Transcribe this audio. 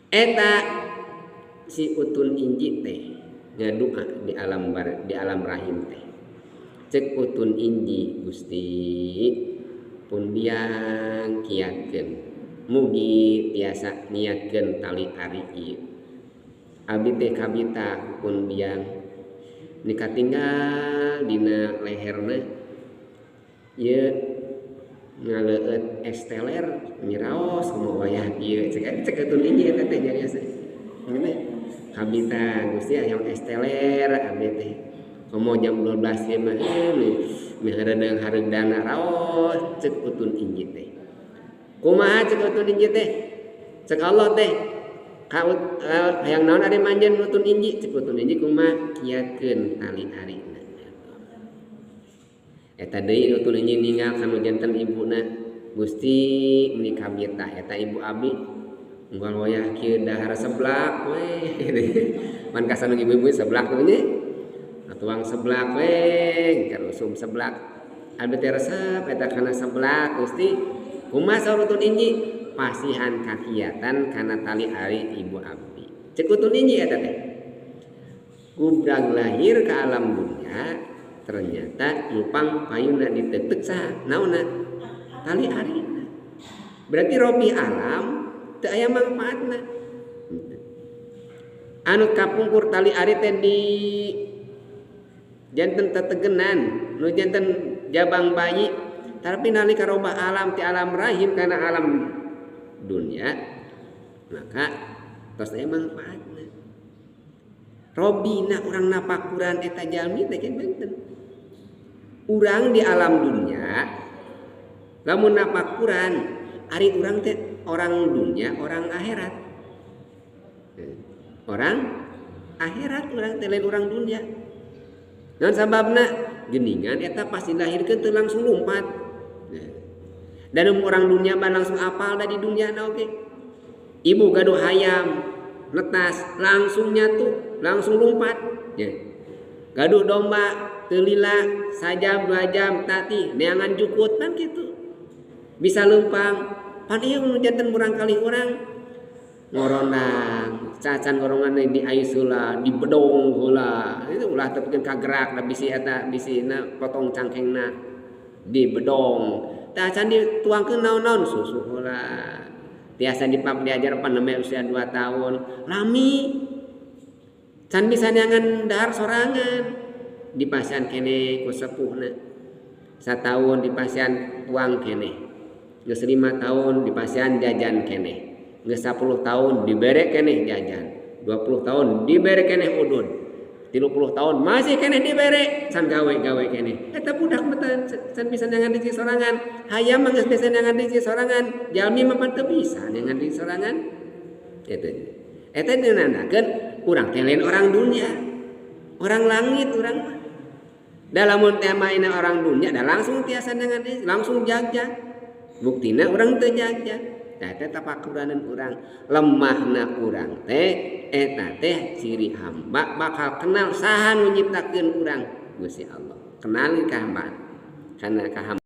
Eta si utun inji teh ngadoa di alam rahim teh. Cek utun inji Gusti pun biang kiatkeun mugi tiasa niatkeun tali ari ieu. Abi teh kabita pun biang nikatinggal dina leherna ieu ngaleueut esteler miraos kumaha wayah ieu cek utun inji eta teh nyarios. Ngene kabita Gusti aya esteler abi teh komo jam 12 ieu mah mihareudang hareudana raos cek utun inji teh. Kumaha cek utun inji teh? Cek Allah teh hayang naon ari manjeun utun inji cek utun inji kumaha kiatkeun tali arina. Eta deui utun inji ninggal kanu janten ibuna Gusti meuni kabita eta ibu abi unggal wayah kieu dahar seblak we. Man kasana ibu-ibu seblak teh nya. Atuang seblak we karusum seblak. Abi teh resep eta kana seblak Gusti. Kumaha saur utun inji? Pasihan kakiatan kana tali ari ibu abi. Cek utun inji eta teh. Kubrag lahir ke alam dunia ternyata lupang payuna ditetek saha naonna tali arina. Berarti robi alam teu aya manfaatna. Anu kapungkur tali ari teh di janten tetegenan nu janten jabang bayi tapi nalika robah alam ti alam rahim kana alam dunia maka tos aya manfaatna. Robina urang napakuran eta jalmi teh benten. Urang di alam dunia lamun napakuran ari urang teh orang dunia orang akhirat. Orang akhirat urang teh lain urang dunia. Dan sababna geuningan eta pasti dilahirkeun teu langsung lumpat. Dan orang dunia mah langsung apal da di dunia na oge. Ibu gaduh hayam netas langsung nyatu, langsung lumpat. Gaduh domba teu lila sajam 2 jam tati neangan jukut kan kitu. Bisa leumpang. Pan ieu nu janten urang kali urang ngorondang cacan ngorongan di ayus heula di bedong heula itu ulah tepikeun kagerak da bisi eta bisina potong cangkengna di bedong cacan dituangkeun naon-naon susu heula tiasa diajar paneme usia 2 tahun lami can bisa neangan dahar sorangan dipasian kene ku sepuhna 1 tahun dipasian tuang kene geus 5 tahun dipasian jajan kene geus 10 tahun dibere keneh jajan 20 tahun dibere keneh udun 30 tahun masih keneh dibere can gawe keneh eta budak mah can bisa neangan diri sorangan hayam mah geus bisa neangan diri sorangan jalmi mah teu bisa neangan diri sorangan eta dinandakeun urang teh lain orang dunia orang langit urang mah da lamun teh maina orang dunia da langsung tiasa neangan diri langsung jagjag buktina urang teu jagjag. Eta tapakuranan urang lemahna urang teh eta teh ciri hamba bakal kenal saha nu nyiptakeun urang Gusti Allah kenalin ka hamba kana ka hamba